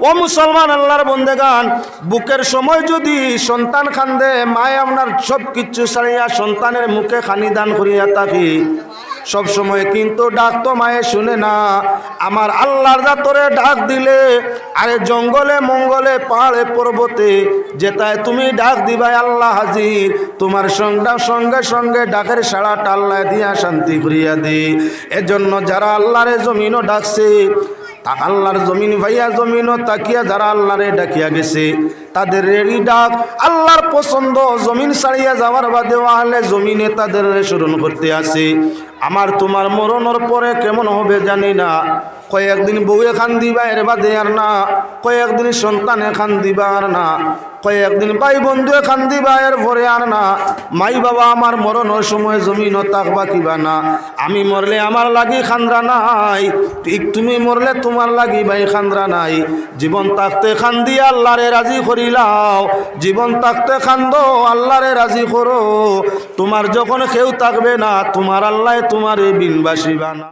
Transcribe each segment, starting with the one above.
ও মুসলমান আল্লাহর বন্দেগান, বুকের সময় যদি সন্তান কান্দে, মায়ে আপনার সব কিছু ছাড়িয়া সন্তানের মুখে খানি দান করিয়া থাকি, সব সময় কিন্তু ডাক তো মায়ে শুনে না। আমার আল্লাহর জাতরে ডাক দিলে, আরে জঙ্গলে মঙ্গলে পাহাড়ে পর্বতে যেটায় তুমি ডাক দিবাই আল্লাহ হাজির, তোমার সঙ্গে সঙ্গে ডাকের সাড়া টাল্লায় দিয়া শান্তি করিয়া দে। এজন্য যারা আল্লাহরে জমিনও ডাকছে, আল্লাহর জমিন ভাইয়া জমিনও তাকিয়া যারা আল্লাহরে ডাকিয়া গেছে, তাদের রেডি ডাক আল্লাহর পছন্দ, জমিন ছাড়িয়া যাওয়ার বাদে আহলে জমিনে তাদের স্মরণ করতে আসে। আমার তোমার মরণের পরে কেমন হবে জানি না, কয়েকদিন বউয়ে খান দিবা এর বাদে আর না, কয়েকদিন সন্তানে খান দিবা আর না, কয়েকদিন ভাই বন্ধুয়ে খান দিবা এর পরে আর না। মাই বাবা আমার মরণের সময় জমিনও তাকবা কিবা না, আমি মরলে আমার লাগি খান্দরা নাই, ঠিক তুমি মরলে তোমার লাগি ভাই খান্দরা নাই। জীবন থাকতে খান্দি আল্লাহরে রাজি করিলাও, জীবন থাকতে খান্দো আল্লাহরে রাজি করো, তোমার যখন কেউ থাকবে না তোমার আল্লাহ তোমারে বিনবাসিবা না।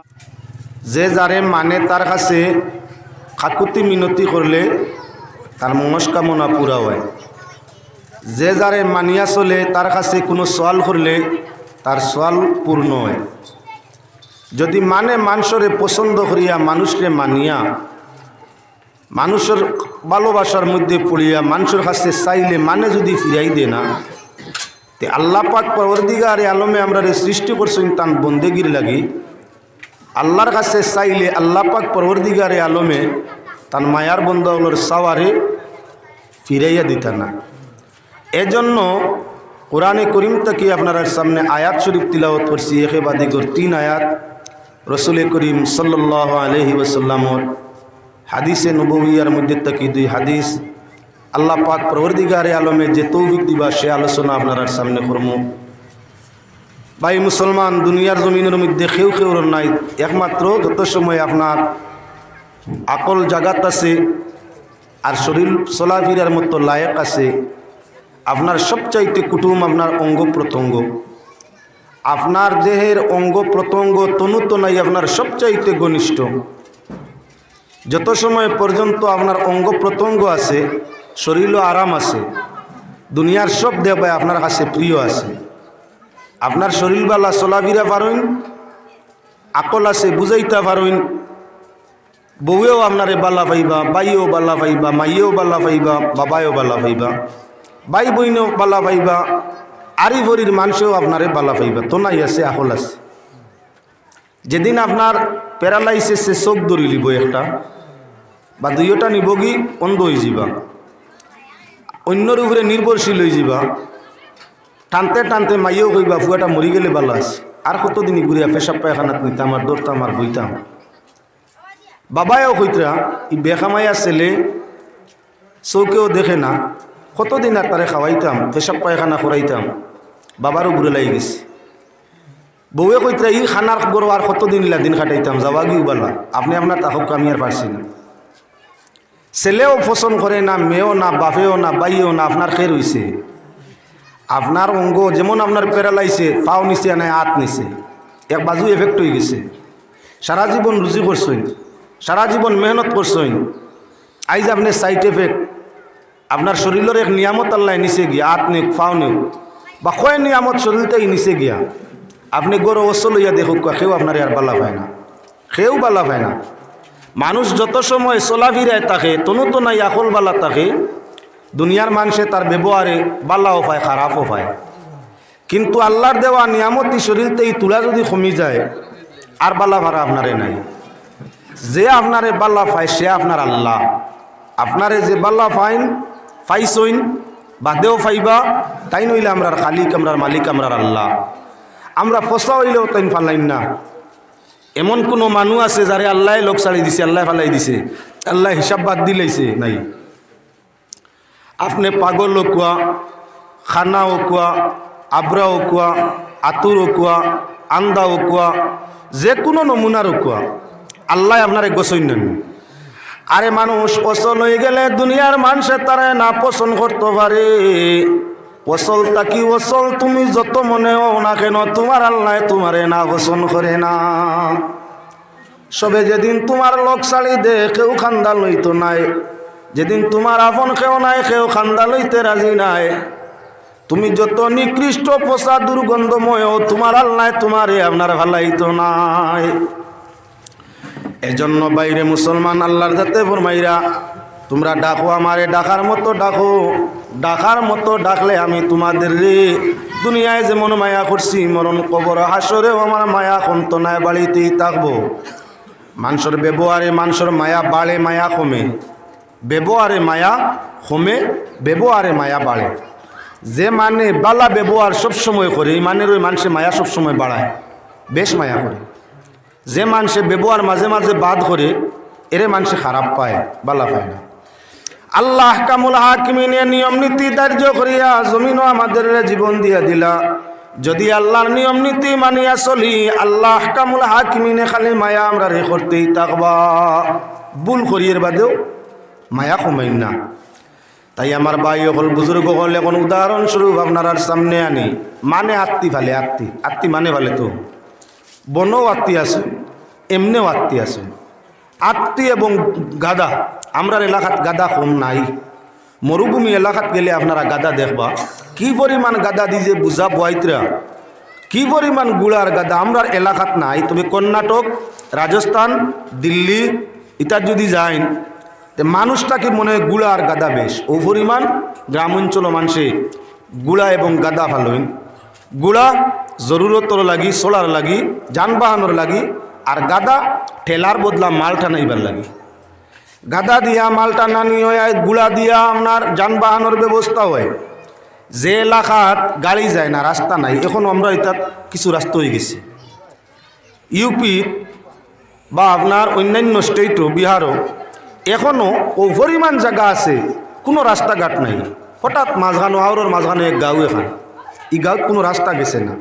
যে যারে মানে তার কাছে কাকুতি মিনতি করলে তার মনস্কামনা পুরা হয়। যে যারে মানিয়া চলে তার কাছে কোনো সোয়াল করলে তার সোয়াল পূর্ণ হয়। যদি মানে মানুষরে পছন্দ করিয়া মানুষকে মানিয়া মানুষের ভালোবাসার মধ্যে পড়িয়া মানুষের কাছে চাইলে মানে যদি ফিরাই দে না, তে আল্লাহ পাক পরওয়ারদিগারে আলমে আমরা সৃষ্টি করছেন তান বন্দেগির লাগি। আল্লাহর কাছে চাইলে আল্লাহ পাক পরওয়ারদিগারে আলমে তান মায়ার বন্দাগুলোর সাওয়ারে ফিরাইয়া দিত না। এজন্য কোরআনে করিম থেকে আপনার সামনে আয়াত শরীফ তিলাওয়াত করছি, একেবাদিগর 3 আয়াত রসুল করিম সাল্লাল্লাহু আলাইহি ওয়াসাল্লামর হাদিসে নববিয়ার মধ্যে থেকে 2 হাদিস আল্লাহ পাক পরওয়ারদিগারে আলমে যে তৌফিক দিবা সে আলোচনা আপনার সামনে করবো। ভাই মুসলমান, দুনিয়ার জমিনের মধ্যে কেউ নাই, একমাত্র যত সময় আপনার আকল জাগাত আছে আর শরীর চলাফেরার মতো লায়ক আছে, আপনার সবচাইতে কুটুম আপনার অঙ্গ প্রত্যঙ্গ, আপনার দেহের অঙ্গ প্রত্যঙ্গ তনুত নাই আপনার সবচাইতে ঘনিষ্ঠ। যত সময় পর্যন্ত আপনার অঙ্গ প্রত্যঙ্গ আছে, শরীরও আরাম আছে, দুনিয়ার সব দেহ আপনার কাছে প্রিয় আছে। আপনার শরীরবালা চলাফেরা পারেন, আকল আছে বুঝাইতে পারেন, বউয়েও আপনারে বালা পাইবা, বাইও বালা পাইবা, মাইয়েও বালা পাইবা, বাবায়ও বালা পাইবা, ভাই বইনেও বালা পাইবা, আরি ভরির মানুষেও আপনারে বালা পাইবা। তো নাই আছে আকল আছে। যেদিন আপনার প্যারালাইসিসে চোখ ধরি লিব একটা বা 2টা নিবগি অন্ধ হয়ে যাবা, অন্যর উপরে নির্ভরশীল হয়ে যাবা, টানতে টানতে মাইয়েও কইবা ফুয়াটা মরি গেলে ভালো আছে, আর কতদিন ঘুরিয়া পেশাব পায়খানাত নিতাম আর দৌড়তাম আর বইতাম। বাবায়ও কইতরা ই বেখামাইয়া ছেলে চৌকেও দেখে না, কতদিন আর তারে খাওয়াইতাম পেশাব পায়খানা করাইতাম, বাবারও ঘুরে লাগি গেছে। বউয়ে কইতরা ই খানার গরু আর কতদিন দিন কাটাইতাম, যাওয়া গিয়েও বালা, আপনি আপনার তাহক আমি আর পারছি না। ছেলেও পছন্দ করে না, মেয়েও না, বাপেও না, বাইও না, আপনার খের হইছে। আপনার অঙ্গ যেমন আপনার প্যারালাইসে, পাও নিচে নাই হাত নিচে, এক বাজু এফেক্ট হয়ে গেছে। সারা জীবন রুজি করছেন, সারা জীবন মেহনত করছেন, আইজ আপনি সাইড এফেক্ট, আপনার শরীরের এক নিয়ামত আল্লাহ নিচে গিয়া, হাত নেক পাও নেক বা কয় নিয়ামত শরীরটাই নিচে গিয়া, আপনি গরু অসল হইয়া দেখুক কেউ আপনার আর বালা পায় না, কেউ বালা পায় না। মানুষ যত সময় চলাফিরায় থাকে তনু তো নাই আকল বালা থাকে, দুনিয়ার মানুষে তার ব্যবহারে বালাও পায় খারাপও পায়। কিন্তু আল্লাহর দেওয়া নিয়ামতি শরীরতেই তুলা যদি কমি যায় আর বালা ভাড়া আপনারে নাই। যে আপনারে বালা পায় সে আপনার আল্লাহ, আপনারে যে বালা পাইন পাইছইন বাদেও পাইবা, তাই নইলে আমরার খালিক, আমরার মালিক, আমরার আল্লাহ। আমরা ফসা হইলেও তাই ফালাইন না। এমন কোনো মানুষ আছে যারে আল্লাহ লোক ছাড়ি দিছে, আল্লাহ ফালাই দিছে, আল্লাহ হিসাব বাদ দিলাইছে নাই। আপনি পাগলও কোয়া, খানাও কোয়া, আব্রাও কোয়া, আতুরও কোয়া, আন্দাও কোয়া, যে কোনো নমুনারও কোয়া, আল্লাহ আপনারে গোসই নেন। আরে মানুষ অচল হয়ে গেলে দুনিয়ার মানুষে তারা না পছন্দ করতে পারে। অচল তাকি অচল তুমি যত মনে হও না কেন, তোমার আল্লাহ তোমারে না পছন্দ করে না। সবে যেদিন তোমার লোক ছাড়ি দে কেউ খান্দা লইতো নাই, যেদিন তোমার আপন কেউ নাই, কেউ খান্দা লইতে রাজি নাই, তুমি যত নিকৃষ্ট পোষা দুর্গন্ধময়, তোমার আল্লাহ তোমারে আপনার ভালাইতো নাই। এজন্য বাইরে মুসলমান আল্লাহর যাতে ফরমাইরা, তোমরা ডাকো আমারে, ডাকার মতো ডাকো, ডাকার মতো ডাকলে আমি তোমাদের রে দুনিয়ায় যেমন মায়া করছি, মরণ কবর হাসরেও আমার মায়া কন্তনায় বাড়িতেই থাকবো। মানুষের ব্যবহারে মানুষের মায়া বাড়ে, মায়া কমে। ব্যবহারে মায়া কমে, ব্যবহারে মায়া বাড়ে। যে মানে বালা ব্যবহার সবসময় করে, এই মানের ওই মানুষের মায়া সবসময় বাড়ায়, বেশ মায়া করে। যে মানুষে ব্যবহার মাঝে মাঝে বাদ করে, এরে মানুষে খারাপ পায়, বালা পায় না। আল্লাহ কামুল হাকিমিনের নিয়ম নীতি ধার্য করিয়া জমিনও আমাদের জীবন দিয়া দিলা। যদি আল্লাহর নিয়ম নীতি মানিয়া চলি, আল্লাহ কামুল হাকিমিনে খালি মায়া আমরা রে করতেই থাকবা, ভুল করিয়ের বাদেও মায়া কমাই না। তাই আমার ভাই হল, বুজুর্গ হল, এখন উদাহরণস্বরূপ আপনার সামনে আনি, মানে আত্মি ভালে, আত্মি মানে ভালে তো বনও আত্মি আছে, এমনিও আত্মি আছে। আত্মি এবং গাদা, আমরা এলাকাত গাদা কম নাই। মরুভূমি এলাকাত গেলে আপনারা গাদা দেখবা, কি পরিমাণ গাদা দিয়ে বুঝা বয়তরা, কি পরিমাণ গুড়ার গাদা আমরা এলাকাত নাই। তবে কর্ণাটক, রাজস্থান, দিল্লি ইত্যাদি যদি যাইন, মানুষটাকে মনে হয় গুড়া আর গাদা বেশ। ও পরিমাণ গ্রাম অঞ্চল মানুষে গুড়া এবং গাদা ভালোই। গুড়া জরুরতর লাগি, সোলার লাগি, যানবাহনের লাগি, আর গাদা ঠেলার বদলা মাল টানাইবার লাগি। গাদা দিয়া মাল টানানি হয়, গুড়া দিয়া আপনার যানবাহনের ব্যবস্থা হয়। যে এলাকাত গাড়ি যায় না, রাস্তা নাই, এখন আমরা এটা কিছু রাস্তা হয়ে গেছে। ইউপি বা আপনার অন্যান্য স্টেটও, বিহারও এখনও ও পরিমাণ জায়গা আছে, কোনো রাস্তাঘাট নাই। হঠাৎ মাঝখানো আওরের মাঝখানে এক গাঁও, এখন এই গাঁত কোনো রাস্তা গেছে না,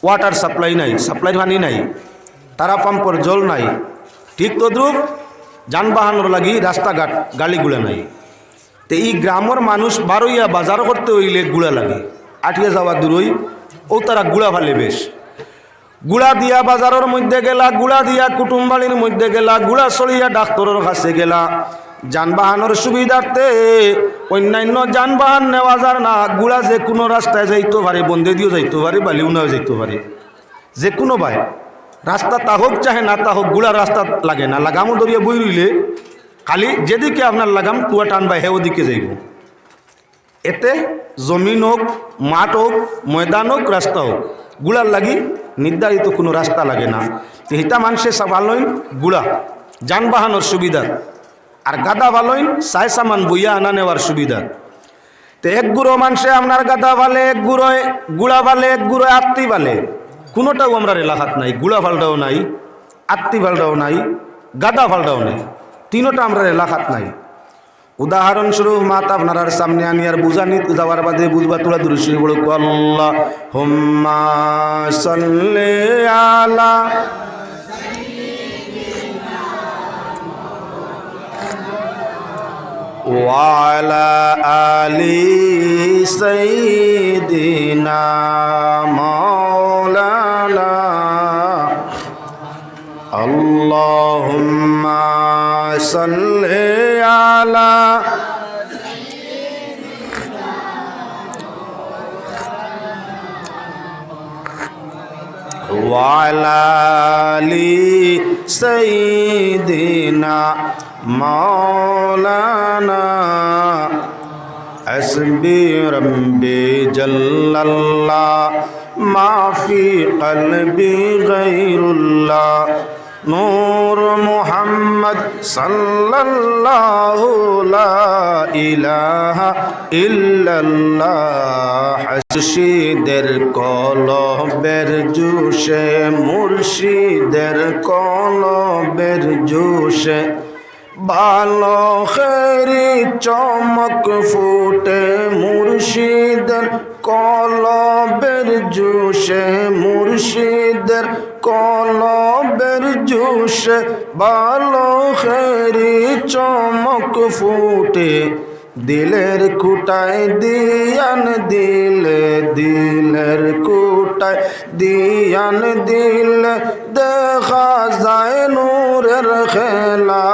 ওয়াটার সাপ্লাই নাই, সাপ্লাই পানি নাই, তারা পাম্পর জল নাই। ঠিক তদ্রুপ যানবাহনের লাগি রাস্তাঘাট গাড়িগুলা নাই। তো এই গ্রামের মানুষ বারোইয়া বাজার করতে হইলে গুড়া লাগে, আটিয়া যাওয়া দূরই, ও তারা গুড়া ভালে বেশ। গুড়া দিয়া বাজারের মধ্যে গেলা, গুড়া দিয়া কুটুমবাড়ির মধ্যে গেলা, গুড়া চড়িয়া ডাক্তারের কাছে গেলা। যানবাহনের সুবিধার্থে অন্যান্য যানবাহন নেওয়া যায় না, গুড়া যে কোনো রাস্তায় যাইতে পারে, বন্ধে দিয়েও যাইতে পারে, বালিউনাও যাইতে পারে, যে কোনো ভাই রাস্তা তা হোক চাহে না তা হোক, গুড়া রাস্তা লাগে না। লাগামও দরিয়া বই রইলে খালি যেদিকে আপনার লাগাম কুয়া টানবা, হে ওদিকে যাইব। এতে জমিন হোক, মাঠ হোক, ময়দান হোক, রাস্তা হোক, গুড়ার লাগি নির্ধারিত কোনো রাস্তা লাগে না। হিতা মানুষের ভালোই গুড়া যানবাহনের সুবিধা, আর গাদা ভালোই সাই সামান বইয়া আনা নেওয়ার সুবিধা। তো এক গুঁড়ো মানুষে আপনার গাদা ভালে, এক গুঁড়োয় গুড়া ভালে, এক গুঁড়োয় আত্মি ভালে। কোনোটাও আমরা এলাকাত নাই, গুড়া ফালটাও নাই, আত্মি ফালটাও নাই, গাদা ফালটাও নাই, তিনোটা আমরা এলাকাত নাই। উদাহরণস্বরূপ মাতা আপনার সামনে আনি আর বুঝানি যাওয়ার বাদে বুঝবা তোলা দৃশ্য বলো, আল্লাহুম্মা সাল্লি আলা ওয়া আলা আলি সাইয়্যিদিনা মাওলানা আল্লাহুম্মা সাল্লি আলা ওয়া আলা আলি সাইয়্যিদিনা মাওলানা হাসবি রাব্বি জাল্লাল্লাহ মা ফি কলবি গায়রুল্লাহ নূর মুহাম্মদ সাল্লাল্লাহু লা ইলাহা ইল্লাল্লাহ। মুর্শিদের কলবের জোশে, মুর্শিদের কলবের জোশে ভালো খেরি চমক ফুটে, মুর্শিদের কলবের জোশে, মুর্শিদের কলবের জোশে ভালো খেরি চমক ফুটে। দিলের কুটায় দিয়ান দিলে, দিলের কুটায় দিয়ান দিলে দেখা যায় নূরের খেলা।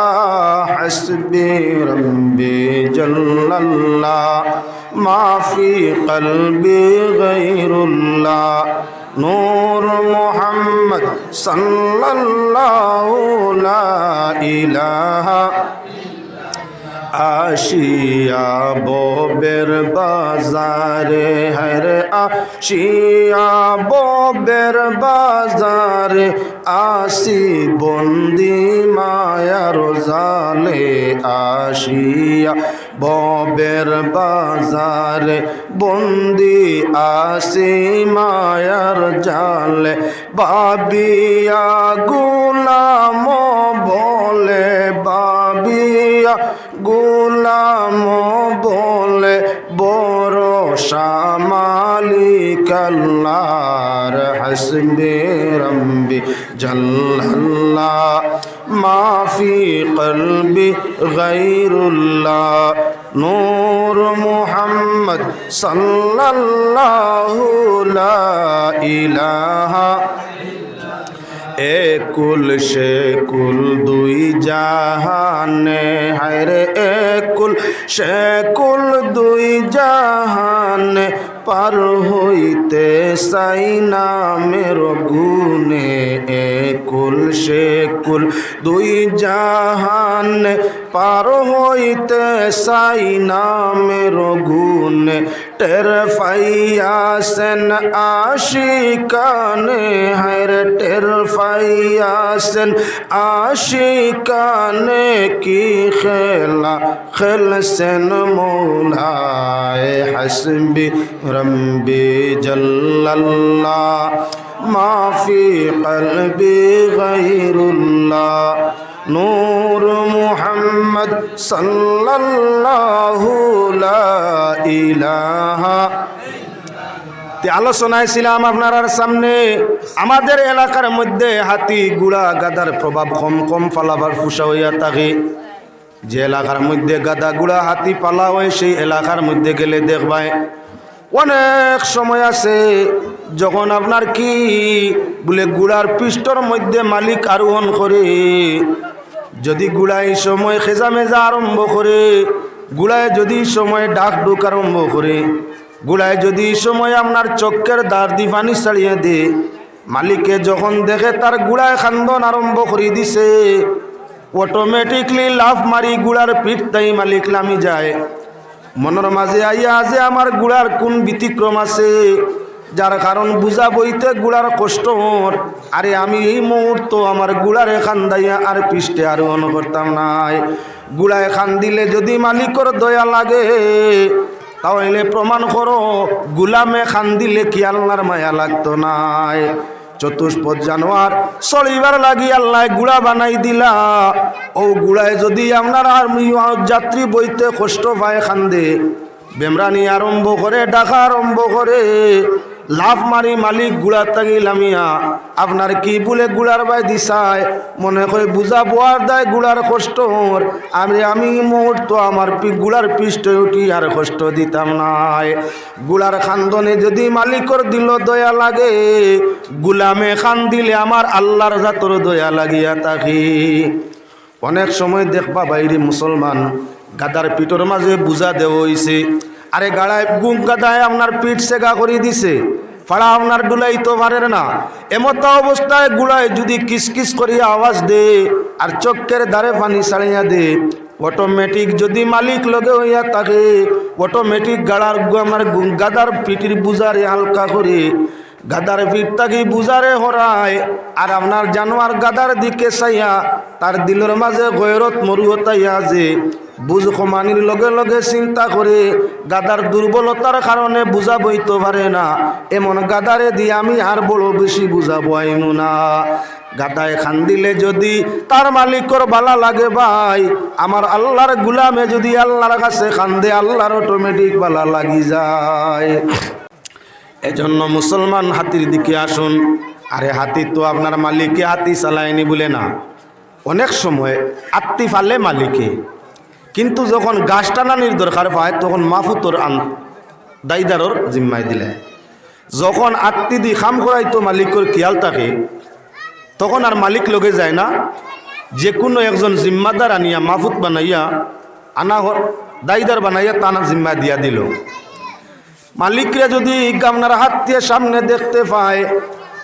হাসবি রাব্বি জল্লাল্লাহ মাফি কলবি গায়রুল্লাহ নূর মুহাম্মদ সাল্লাল্লাহু লা ইলাহা আশিয়া ববের বাজারে হরে আশিয়া ববের বাজারে আসি বন্দি মায়ার জালে আশিয়া ববের বাজারে বন্দি আসি মায়ার জালে বাবিয়া গুলাম বলে বাবিয়া গুলাম বলে বরসা মালিক আল্লাহর হাসবে রব্বি জাল্লাল্লাহ মাফি কলবি গায়রুল্লাহ নূর মুহাম্মদ সাল্লাল্লাহু লা ইলাহা একুল শেকুল দুই জাহানে হায়রে একুল শেকুল দুই জাহানে পার হইতে চাই নামের গুণে একুল শেকুল দুই জাহানে পার হইতে চাই নামের গুণে টের ফাইয়াছেন আশিকানে হায়রে টের ফাইয়াছেন আশিকানে কি খেলা খেলছেন মৌলায় হাসবি রব্বি জাল্লাল্লাহ মাফি কলবি গায়রুল্লাহ নূর মুহাম্মদ সাল্লাল্লাহু লা ইলাহা। আলোচনায় ছিলাম আপনার সামনে আমাদের এলাকার মধ্যে হাতি গুড়া গাদার প্রভাব কম কম পালাবার ফুসা হইয়া থাকে। যে এলাকার মধ্যে গাদা গুড়া হাতি পালা হয় সেই এলাকার মধ্যে গেলে দেখবাই অনেক সময় আছে যখন আপনার কি বলে গুড়ার পৃষ্ঠর মধ্যে মালিক আরোহণ করে, যদি গুড়াই সময় খেজা মেজা আরম্ভ করে, গুড়ায় যদি সময় ডাক ডুক আরম্ভ করে, গুড়ায় যদি সময় আপনার চক্কের দ্বার দি পানি ছাড়িয়ে দে, মালিকে যখন দেখে তার গুড়ায় খান্দন আরম্ভ করে দিছে, অটোমেটিকলি লাফ মারি গুড়ার পিঠ তাই মালিক নামি যায়। মনের মাঝে আইয়া যে আমার গুড়ার কোন ব্যতিক্রম আছে যার কারণ বুঝা বইতে গুড়ার কষ্ট হর, আরে আমি এই মুহূর্ত আমার গুড়ারে খান্দাইয়া আর পৃষ্ঠে আরোহণ করতাম নাই। গুড়ায় খান দিলে যদি মালিকর দয়া লাগে তাহলে প্রমাণ করো গুলামে খান দিলে কি আল্লাহর মায়া লাগতো নাই। চতুষ্পদ জানোয়ার চলিবার লাগি আল্লাহ গুড়া বানাই দিলা, ও গুড়ায় যদি আপনার আর যাত্রী বইতে কষ্ট পায় খান্দে, বেমরানি আরম্ভ করে ডাকা আরম্ভ করে, লাভ মারি মালিক গুড়া তাগি লামিয়া আপনার কি বলে গুড়ার বাই দিশায় মনে করে বুঝা বোয়ার দেয় গুড়ার কষ্ট হর, আমি মুহূর্ত আমার গুড়ার পৃষ্ঠে উঠি আর কষ্ট দিতাম নাই। গুড়ার খান্দনে যদি মালিকর দিল দয়া লাগে, গুলামে খান দিলে আমার আল্লাহর জাতর দয়া লাগিয়া থাকি। অনেক সময় দেখবা বাইরে মুসলমান গাদার পিঠর মাঝে বুঝা দেওয়া হইছে, আরে গাড়ায় গুম গাদায় আপনার পিঠ সেগা করে দিছে, ফাড়া আপনার ডুলাই তো পারে না। এমত অবস্থায় গুড়ায় যদি কিসকিস করিয়া আওয়াজ দে আর চক্কের দ্বারে পানি ছাড়িয়া দে, অটোমেটিক যদি মালিক লগে হইয়া থাকে অটোমেটিক গাড়ার আমার গাদার পিঠির বুঝারে হালকা করে গাদার পিঠ তাকে বুঝারে হরায়, আর আপনার জানোয়ার গাদার দিকে চাইয়া তার দিলের মাঝে গয়রত মরুহতাইয়া যে বুঝ কমানির লগে লগে চিন্তা করে গাদার দুর্বলতার কারণে বুঝা বইতে পারে না, এমন গাদারে দিয়ে আমি আর বড় বেশি বুঝা বইমু না। গাদায় খান দিলে যদি তার মালিকর বালা লাগে ভাই, আমার আল্লাহর গুলামে যদি আল্লাহর কাছে খান্দে আল্লাহর অটোমেটিক বালা লাগি যায়। এজন্য মুসলমান হাতির দিকে আসুন। আরে হাতি তো আপনার মালিকে হাতি চালায়নি বলে না, অনেক সময় আত্মি ফালে মালিকে, কিন্তু যখন গাছ টানানির দরকার পায় তখন মাফুতর দায়দারর জিম্মায় দিলে, যখন আত্মি দি খাম করাইতো মালিকর খেয়াল থাকে তখন আর মালিক লগে যায় না, যে কোনো একজন জিম্মাদার আনিয়া মাফুত বানাইয়া আনা দায়ীদার বানাইয়া টানা জিম্মা দিয়া দিল। মালিকরে যদি আপনার হাত দিয়ে সামনে দেখতে পায়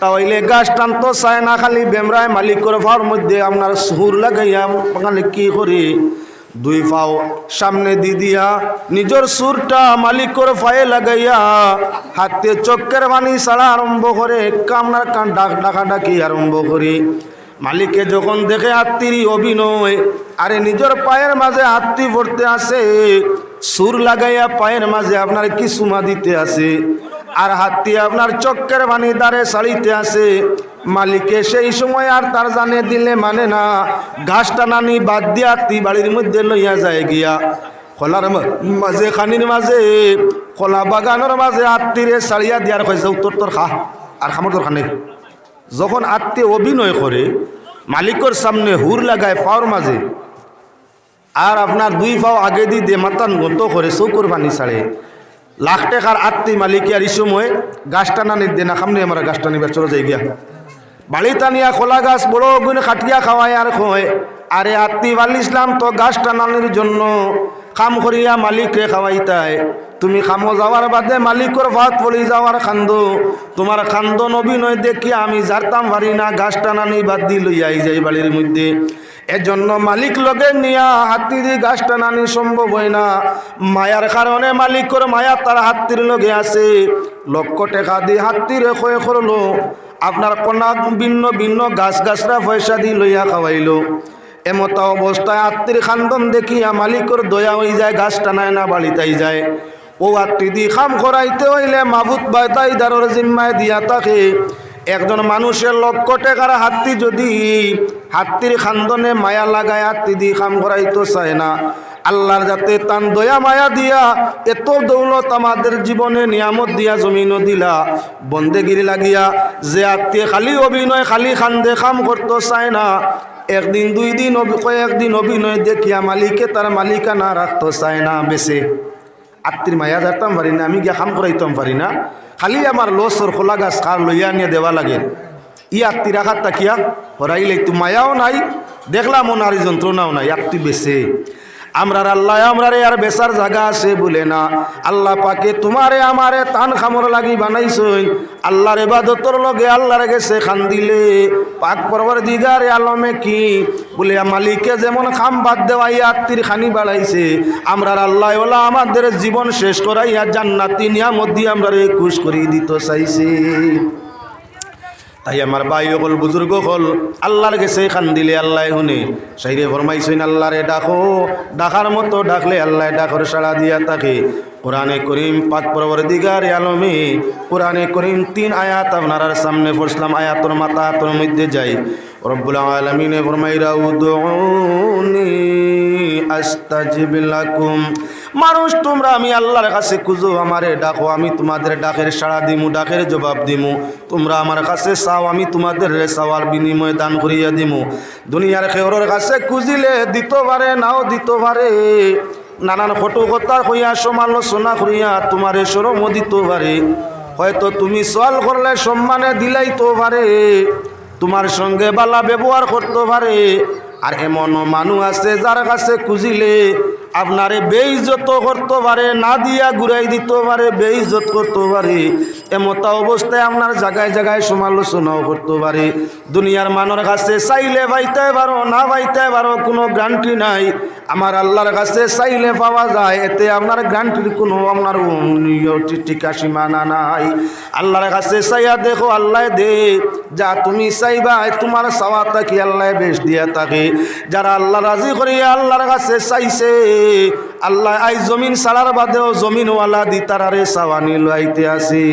তাহলে গাছ টানতো চায় না, খালি বেমরায় মালিকর ভাওয়ার মধ্যে আপনার সুর লাগাইয়া মানে কি করি দুই পাও সামনে দি দিয়া নিজের সুরটা মালিকর পায়ে লাগাইয়া হাতে চক্কের পানি ছাড়া আরম্ভ করে আপনার কান ডাকা ডাকি আরম্ভ করি। মালিকে যখন দেখে আত্মীর অভিনয়, আরে নিজের পায়ের মাঝে আত্মী পড়তে আসে, সুর লাগাইয়া পায়ের মাঝে আপনার কি সুমা দিতে আসে, আর হাতি আপনার চক্কের পানি দ্বারে ছাড়িতে আসে। মালিকে সেই সময় আর তার জানে দিলে মানে না, ঘাস টানানি বাদ দিয়ে আত্মী বাড়ির মধ্যে লইয়া যায় গিয়া খোলার মাঝে খানির মাঝে খোলা বাগানোর মাঝে আত্মীরে ছাড়িয়া দিয়ার হয়েছে উত্তর তোর খা আর খামর তোর খানে। যখন আত্মীয় অভিনয় করে মালিকর সামনে হুর লাগায় পাওয়ার মাঝে, আর আপনার দুই পাও আগে দিয়ে মাতান গত করে চৌকর পানি ছাড়ে, লাখ টাকার আত্মীয় মালিক আর এই সময় গাছ টানানির দেনা সামনে আমরা গাছ টানিবার চলে যাই গিয়া বাড়ি টানিয়া খোলা গাছ বড় গুণ খাটিয়া খাওয়ায় আর খোয়। আরে আত্মীয় আল ইসলাম তো গাছ টানানির জন্য কাম করিয়া মালিকরে খাওয়াইতায়, তুমি খামো যাওয়ার বাদে মালিকর ভাত পড়ি যাওয়ার খান্দ, তোমার খান্দন অভিনয় দেখি আমি জারতাম পারি না, গাছ টানানি বাদ দি লইয়াই যাই বাড়ির মধ্যে। এজন্য মালিক লগে নিয়া হাতি দিয়ে গাছ টানানি সম্ভব হয় না। মায়ার কারণে মালিকর মায়া তার হাতির লগে আছে, লক্ষ টাকা দিয়ে হাতিরে ক্ষয় করলো, আপনার কোনা ভিন্ন ভিন্ন গাছ গাছরা পয়সা দিয়ে লইয়া খাওয়াইলো। এমত অবস্থায় আত্মীর খান্দন দেখিয়া মালিকর দয়া হয়ে যায়, গাছ টানায় না বাড়িতেই যায়। ও আত্মী দি খাম করাইতে হইলে মাবুত বায়তাইদারর জিম্মায় দিয়া থাকে। একজন মানুষের লক্ষ টাকার হাতি যদি হাতির খান্দনে মায়া লাগায় আত্মী দি খাম করাইতে চায় না, আল্লাহর যাতে তান দয়া মায়া দিয়া এত দৌলত আমাদের জীবনে নিয়ামত দিয়া জমিনও দিলা, বন্দেগিরি লাগিয়া যে আত্মীয় খালি অভিনয় খালি খান্দে খাম করতে চায় না, একদিন দুই দিন কয়েকদিন অভিনয় দেখিয়া মালিকে তার মালিকানা রাখতে চায় না, বেশে আত্মীর মায়া জারতাম পারি না, আমি গিয়া খাম করাইতাম পারি না, খালি আমার লসর খোলা গাছ কার লইয়া নিয়ে দেওয়া লাগে। ই আত্মী রাখার তাকিয়া হরাইলে একটু মায়াও নাই, দেখলাম ওনার যন্ত্রণাও নাই, আত্মী বেশে। আমরার আল্লাহ আমরারে আর বেসার জায়গা আছে বলে না, আল্লাহ পাকে তোমারে আমারে তান খামর লাগি বানাইছই, আল্লাহর ইবাদতর লগে আল্লাহর গেছে খান দিলে পাক পরওয়ারদিগার আলমে কি বলে মালিকে যেমন খাম বাদ দেওয়াই আত্মীর খানি বাড়াইছে, আমরার আল্লাহ ওলা আমাদের জীবন শেষ করাইয়া জান্নাতি নিয়ামত দিয়ে আমরারে খুশ করিয়ে দিতে চাইছে। তাই আমার ভাই হল বুজুর্গ হল আল্লাহর গেছে খান দিলে আল্লাহ শুনে, সাইরে ফরমাইছেন আল্লাহরে ডাকো, ডাকার মতো ডাকলে আল্লাহ ডাকর সাড়া দিয়া থাকে। কোরআনে করিম পাক পরওয়ারদিগার আলমে কোরআনে করিম 3 আয়াত আপনার সামনে পড়লাম, আয়াতর মাথা তোর মধ্যে যাই। রব্বুল আলামিন ফরমাইরা উদউনি আস্তাজিব লাকুম, মানুষ তোমরা আমি আল্লাহর কাছে খুঁজো, আমারে ডাকো, আমি তোমাদের ডাকের সাড়া দিমু, ডাকের জবাব দিমু। তোমরা আমার কাছে চাও, আমি তোমাদের চাওয়ার বিনিময়ে দান করিয়া দিমু। দুনিয়ার খেওরের কাছে খুঁজিলে দিতে পারে নাও দিতে পারে, নানান ফটো কথা হইয়া সমালোচনা করিয়া তোমারে শরমও দিতে পারে, হয়তো তুমি সওয়াল করলে সম্মানে দিলাইতে পারে, তোমার সঙ্গে বালা ব্যবহার করতে পারে। আর এমনও মানুষ আছে যার কাছে খুঁজিলে আপনারে বেইজ্জত করতে পারে, না দিয়া ঘুরাই দিতে পারে, বেইজ্জত করতে পারে। এমতা অবস্থায় আপনার জায়গায় জায়গায় সমালোচনাও করতে পারে। দুনিয়ার মানুষের কাছে চাইলে পাইতে পারো, না পাইতে পারো, কোনো গ্যারান্টি নাই। আমার আল্লাহর কাছে চাইলে পাওয়া যায়, এতে আপনার গ্যারান্টির কোনো আপনার টিকা সীমানা নাই। আল্লাহর কাছে চাইয়া দেখো, আল্লাহ দে যা তুমি চাইবা, তোমার চাওয়াটা কি আল্লাহ বেশ দিয়া থাকে। যারা আল্লাহ রাজি করিয়া আল্লাহর কাছে চাইছে, আল্লাহ আই জমিন ছাড়ার বাদেও জমিনওয়ালা দি তারারে চাওয়ানি লাইতে আসি।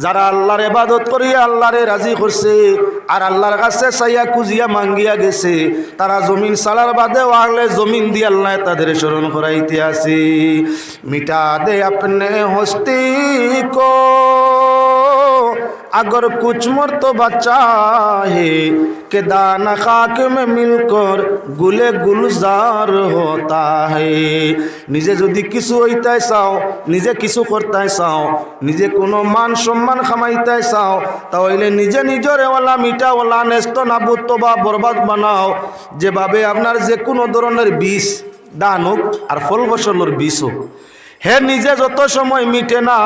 যারা আল্লাহর ইবাদত করিয়া আল্লাহরে রাজি করছে আর আল্লাহর কাছে চাইয়া কুজিয়া মাঙ্গিয়া গেছে, তারা জমিন ছাড়ার বাদেও আগলে জমিন দিয়ে আল্লাহ তাদের স্মরণ করাইতে আসি। মিটা দে আপনে হস্তি কো अगर कुछ मर्तबा चाहे कि दाना खाक में मिलकर गुले गुलजार होता है। নিজে যদি কিছু হইতে চাও, নিজে কিছু করতে চাও, নিজে কোনো মান সম্মান খামাইতে চাও, তাহলে নিজে নিজের ওলা মিটাওয়ালা নেস্ত নাবুত বা বরবাদ বানাও। যেভাবে আপনার যে কোনো ধরনের বিষ দান হোক আর ফল ফসলের বীজ হোক, হে নিজে যত সময় মিটে না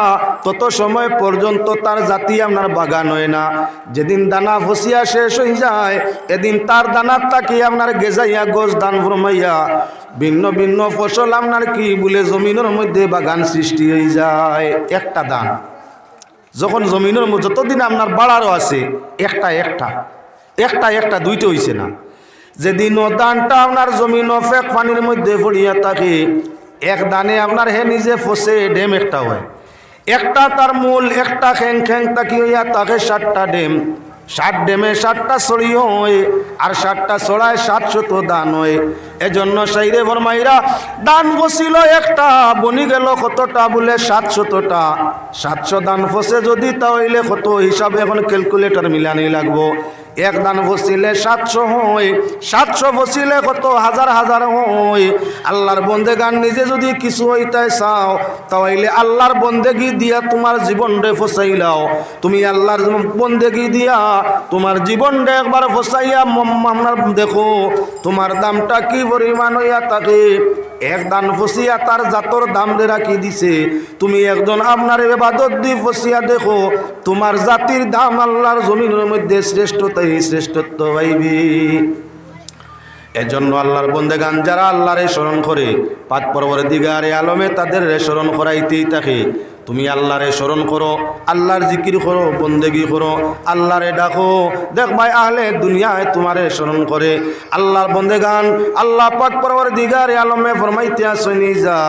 তত সময় পর্যন্ত তার জাতি আপনার বাগান হয় না। যেদিন দানা ফসিয়া শেষ হয়ে যায় এদিন তার দানার তাকে আপনার গেজাইয়া গোছ দান ফরমাইয়া ভিন্ন ভিন্ন ফসল আপনার কি বলে জমিনের মধ্যে বাগান সৃষ্টি হয়ে যায়। একটা দান যখন জমিনের মধ্যে যতদিন আপনার বাড়ারও আছে একটা একটা একটা একটা দুইটা হইছে না, যেদিন ও দানটা আপনার জমিন ফেক পানির মধ্যে পড়িয়া থাকে এক দানে আপনার হে নিজে ফসে ডেম একটা হয়, একটা তার মূল একটা খ্যাং খ্যাং তাকি হইয়া তাকে 60টা ডেম, 60 ডেমে 60টা ছড়ি হয় আর 60টা ছড়ায় 700 দান হয়। এজন্য সাইরে ফরমাইরা দান বসিল একটা বনি গেল কতটা বলে 700টা, 700 দান ফসে যদি তাহলে কত হিসাবে এখন ক্যালকুলেটর মিলানি লাগবো। এক দান ফসিলে 700 হয়, 700 ফসিলে কত হাজার হাজার হয়। আল্লাহর বন্দেগান নিজে যদি কিছু হইতে চাও তাহলে আল্লাহর বন্দেগি দিয়া তোমার জীবন রে ফসাইলাও। তুমি আল্লাহর বন্দেগি দিয়া তোমার জীবন রে একবার ফসাইয়া আপনার দেখো তোমার দামটা কি পরিমাণ হইয়া থাকে। এক দান ফসিয়া তার জাতর দাম দে রাখি দিছে, তুমি একজন আপনার ইবাদত দি ফসিয়া দেখো তোমার জাতির দাম আল্লাহর জমিনের মধ্যে শ্রেষ্ঠত্ব পাইবি। এজন্য আল্লাহর বন্দেগান যারা আল্লাহরে স্মরণ করে পাক পরবর্তীগারে আলমে তাদের স্মরণ করাইতেই থাকে। তুমি আল্লাহরে স্মরণ করো, আল্লাহর জিকির করো, বন্দেগি করো, আল্লাহরে ডাকো, দেখ ভাই আহলে দুনিয়ায় তোমারে স্মরণ করে। আল্লাহর বন্দেগান আল্লাহ পাক পরবর্তীগারে আলমে ফরমাইতে আসেনি যা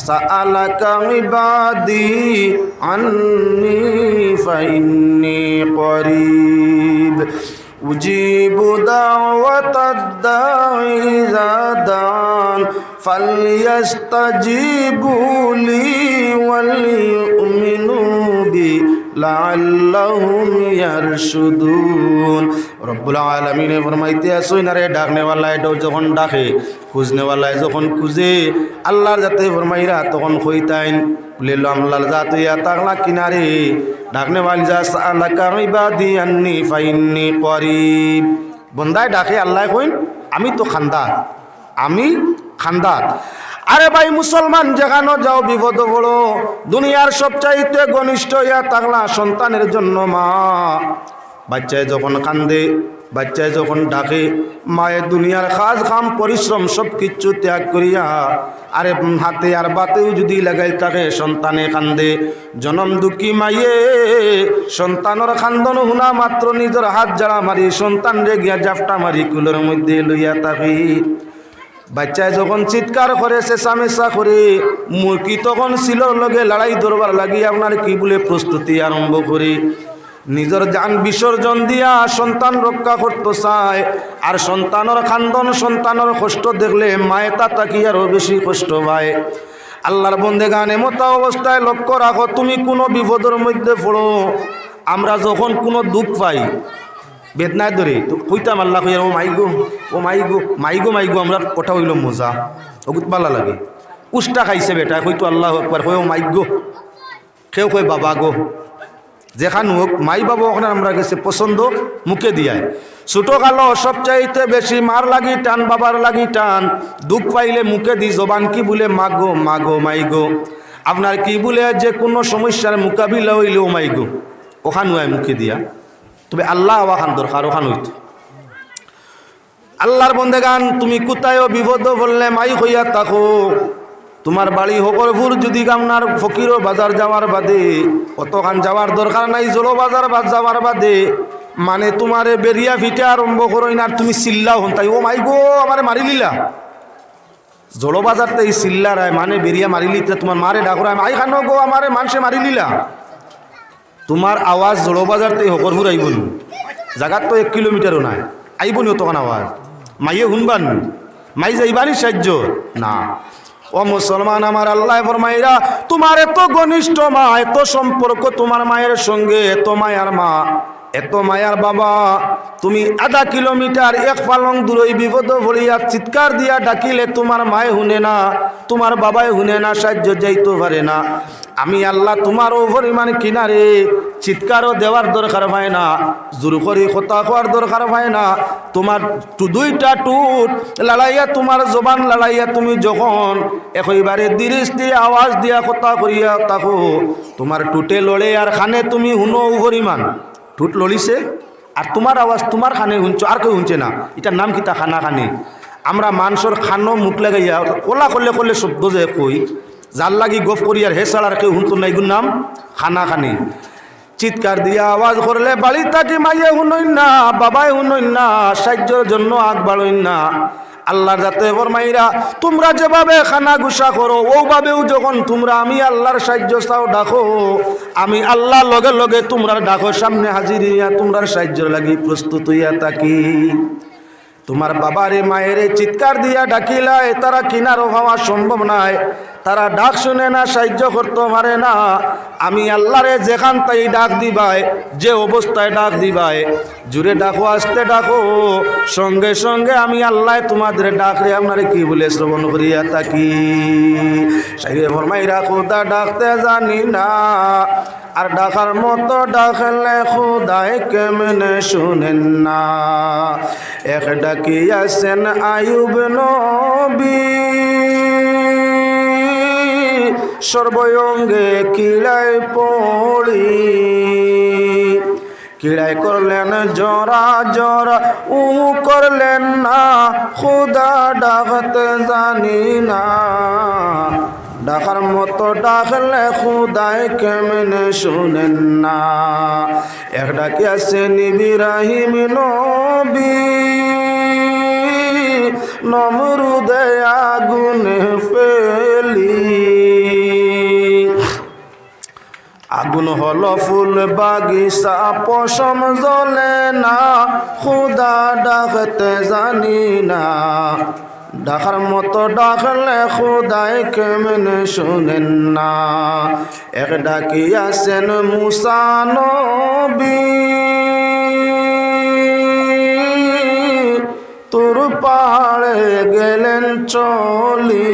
সাআলাকা ইবাদি আন্নি ফাইন্নি করিব উজিবু দাওয়াতাদ দাঈ ইযা দান ফালইস্তাজিবু লি ওয়ালিউমিনু বি লাআল্লাহুম ইয়ারশুদুন। রব্বুল আলামিন ফরমাইতে আসেন আরে ডাকনেওয়ালা এটাও যখন ডাকে, খুঁজনেওয়ালায় যখন খুঁজে আল্লাহর যাতে ফরমাইরা তখন কইতাইন বলিল আল্লাহর জাত ইয়া তাগলা কিনারে ডাকনে ওয়াল যা সাআলাকা ইবাদি আন্নি ফাইন্নি করিব। বন্দায় ডাকে আল্লাহ কইন আমি তো খানদার, আমি খানদার। আরে ভাই মুসলমান যেখানে যাও বিপদ বড়, দুনিয়ার সবচাইতে ঘনিষ্ঠ ইয়া তাগলা সন্তানের জন্য মা। বাচ্চায় যখন কান্দে, বাচ্চায় যখন ডাকে, মায়ের দুনিয়ার কাজ কাম পরিশ্রম সব কিচ্ছু ত্যাগ করিয়া আরে হাতে আর বাতেও যদি লাগাই থাকে সন্তানে কান্দে। জনম দুঃখী মাইয়ে সন্তানের কান্দন শুনা মাত্র নিজের হাত জাড়া মারি সন্তান রে গিয়া জাফটা মারি কুলের মধ্যে লইয়া থাকি। বাচ্চায় যখন চিৎকার করে চেঁচামেচা করে মুরগি তখন শিলর লগে লড়াই দরবার লাগি আপনার কি বলে প্রস্তুতি আরম্ভ করে নিজের জান বিসর্জন দিয়া সন্তান রক্ষা করতে চায়। আর সন্তানের খান্দন সন্তানের কষ্ট দেখলে মায়ে তাকি আরও বেশি কষ্ট পায়। আল্লাহর বন্দেগান এমত অবস্থায় লক্ষ্য রাখো, তুমি কোনো বিপদের মধ্যে পড়ো, আমরা যখন কোনো দুঃখ পাই বেদনায় ধরে তো কইতাম আল্লাহ কইয়া ও মাইগো ও মাইগো মাইগো মাইগো আমরা ওটা হইল মজা ওগুত ভালো লাগে। উষ্টা খাইছে বেটা কইতো আল্লাহ একবার কই ও মাইগো, কেউ কই বাবা গো, যেখান হোক মাই বাবা ওখানে আমরা গেছে পছন্দ মুখে দিয়ায়। ছোটো কালো সবচাইতে বেশি মার লাগি টান, বাবার লাগি টান, দুঃখ পাইলে মুখে দি জবান কি বলে মাগো মাগো মাইগো। আপনার কি বলে যে কোনো সমস্যার মোকাবিলা হইলে ও মাইগো ওখান হয় মুখে দিয়া, তবে আল্লাহ ওখান দরকার ওখান হইতো। আল্লাহর বন্দেগান তুমি কোথায় বিপদ বললে মাই হইয়া থাকো। তোমার বাড়ি হকরপুর যদি আপনার ফকির বাজার যাওয়ার বাদে অতখান যাওয়ার দরকার নাই, জলো বাজার যাওয়ার বাদে মানে তোমারে বেরিয়া ফিটে আরম্ভ করো না, তুমি চিল্লাও হন তাই ও মাই গো আমারে মারি লিলা। জলো বাজারতে এই চিল্লারায় মানে বেরিয়া মারিলি তোমার মারে ডাকরায় মাই খানো গো আমারে মানুষে মারি লিলা। তোমার আওয়াজ জলো বাজারতে হকরপুর আইব নি, জায়গার তো 1 কিলোমিটারও নাই, আইব নি তখন আওয়াজ মাইয়ে শুনবান মাই যাইবানি সাহায্য না। ও মুসলমান আমার আল্লাহ ফরমাইরা তোমার এত ঘনিষ্ঠ মা, এত সম্পর্ক তোমার মায়ের সঙ্গে, এত মায়ার মা এত মায়ার বাবা, তুমি আধা কিলোমিটার এক পালং দূরই বিপদ ভরিয়া চিৎকার দিয়া ডাকিলে তোমার মায়ে শুনে না, তোমার বাবাই শুনে না, সাহায্য যাইতে পারে না। আমি আল্লাহ তোমারও পরিমাণ কিনারে চিৎকারও দেওয়ার দরকার হয় না, জোর করে কথা হওয়ার দরকার হয় না। তোমার দুইটা টুট লড়াইয়া, তোমার জবান লড়াইয়া তুমি যখন একেবারে দৃষ্টি আওয়াজ দিয়া কথা করিয়া থাকো, তোমার টুটে লড়ে আর খানে তুমি শুনো পরিমাণ ঠুট লড়িছে, আর তোমার আওয়াজ তোমার খানে শুনছো, আর কেউ শুনছে না। এটার নাম কিতা? খানা খানি। আমরা মানুষের খানো মুখ লাগাইয়া কলা করলে করলে শব্দ যে কই, যার লাগি গফ করি আর হে ছাড়া আর কেউ শুনতো না, এগুলোর নাম খানা খানি। চিৎকার দিয়া আওয়াজ করলে বাড়ি থাকি মাইয়ে শুনইন না, বাবাই শুনইন না, সাহায্যের জন্য আগ বাড়ইন না। আল্লাহর যাতে ফরমাইরা তোমরা যেভাবে খানা গুসা করো, ওভাবেও যখন তোমরা আমি আল্লাহর সাহায্য চাও ডাকো, আমি আল্লাহ লগে লগে তোমরা ডাকো, সামনে হাজির হইয়া তোমরা সাহায্য লাগি প্রস্তুত হইয়া থাকি। তোমার বাবারে মায়েরে চিৎকার দিয়া ডাকিলায়, তারা কিনারও হওয়া সম্ভব নয়, তারা ডাক শুনে না, সাহায্য করতে পারে না। আমি আল্লাহরে যেখান তাই ডাক দিবাই, যে অবস্থায় ডাক দিবাই, জুড়ে ডাকো, আসতে ডাকো, সঙ্গে সঙ্গে আমি আল্লাহ তোমাদের ডাকরে আপনারে কি বলে শ্রবণ করিয়া থাকি। সাইরে ফরমাইরা খোদা ডাকতে জানি না, আর ডাকার মতো ডাকলে খোদাই কেমনে শুনেন না। এক ডাকিয়াছেন আয়ুব নবী, সর্বঙ্গে কিড়ায় পড়ি, কিড়ায় করলেন জরা জরা, করলেন না, খোদা ডাকতে জানি না। ডাকার মতো ডাকলে খোদাই কেমনে শুনেন না। এক ডাকিয়াছেন ইব্রাহিম নবী, নমরুদে আগুনে ফেলি, আগুন হলো ফুল বাগিচা, পশম জ্বলে না, খোদা ডাকতে জানি না। ডাকার মতো ডাকলে খোদাই কেমনে শুনেন না। এক ডাকিয়াছেন মুসা নবী, তোর পাহাড়ে গেলেন চলি,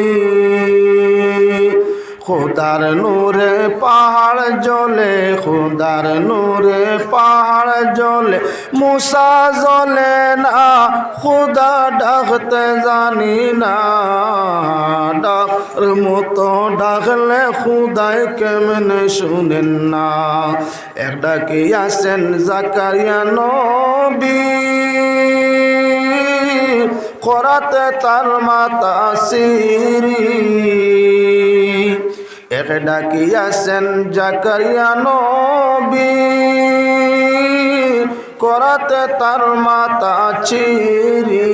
খোদার নূরে পাহাড় জ্বলে, খোদার নূরে পাহাড় জ্বলে, মুসা জ্বলে না, খোদা ডাকতে জানি না। ডাকার মতো ডাকলে খোদাই কেমনে শুনেন না। এক ডাকিয়াছেন জাকারিয়া নবী, করাতে তার মাতা সিরি, এক ডাকিয়াছেন জাকারিয়া নবী, করাতে তার মাতা চিরি।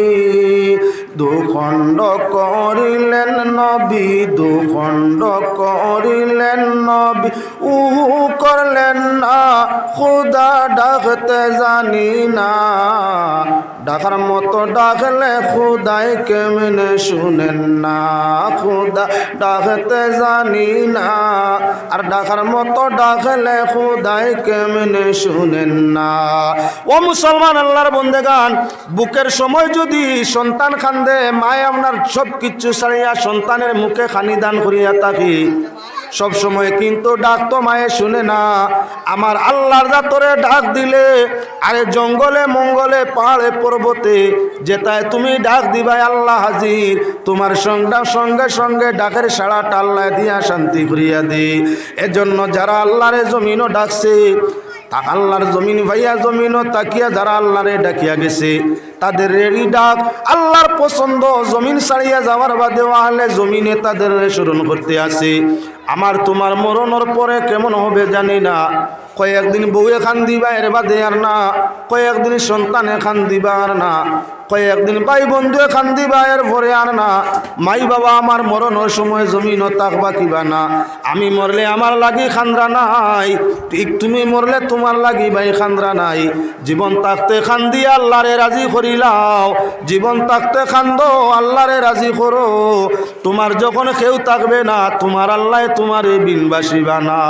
দুখণ্ড করিলেন নবী, দুখণ্ড করিলেন নবী, করলেন না, খোদা ডাকতে জানি না। ডাকার মতো ডাকলে খোদাই কেমনে শুনেন না, খোদা ডাকতে জানি না। আর ডাকার মতো ডাকলে খোদাই কেমনে শুনেন না। ও মুসলমান আল্লাহর বন্দেগান, বুকের সময় যদি সন্তান কান্দে, মায় আপনার সব কিছু ছাড়িয়া সন্তানের মুখে খানি দান করিয়া থাকি, সব সময় কিন্তু ডাক তো মায়ে শুনে না। আমার আল্লাহর জাতরে ডাক দিলে, আরে জঙ্গলে মঙ্গলে পাহাড়ে পর্বতে যেটায় তুমি ডাক দিবাই আল্লাহ হাজির, তোমার সঙ্গে সঙ্গে ডাকের সাড়াটা আল্লাহ দিয়া শান্তি করিয়া দে। এজন্য যারা আল্লাহরে জমিনও ডাকছে, তা আল্লাহর জমিন ভাইয়া জমিনও তাকিয়া যারা আল্লাহরে ডাকিয়া গেছে, তাদের রেডি ডাক আল্লাহর পছন্দ, জমিন ছাড়িয়া যাওয়ার বাদে আহলে জমিনে তাদের স্মরণ করতে আসে। আমার তোমার মরণের পরে কেমন হবে জানি না, কয়েকদিন বউয়ে খান দিবা এর বাদে আর না, কয়েকদিন সন্তানে খান দিবা আর না, কয়েকদিন ভাই বন্ধুয়ে খান দিবা এর পরে আর না। মাই বাবা আমার মরণের সময় জমিনও তাকবা কিবা না। আমি মরলে আমার লাগি খান্দ্রা নাই, ঠিক তুমি মরলে তোমার লাগি ভাই খান্দ্রা নাই। জীবন থাকতে খান দিয়া আল্লাহরে রাজি করিলাও, জীবন থাকতে খান্দো আল্লাহরে রাজি করো। তোমার যখন কেউ থাকবে না, তোমার আল্লাহ তোমারে বিনবাসী বানা।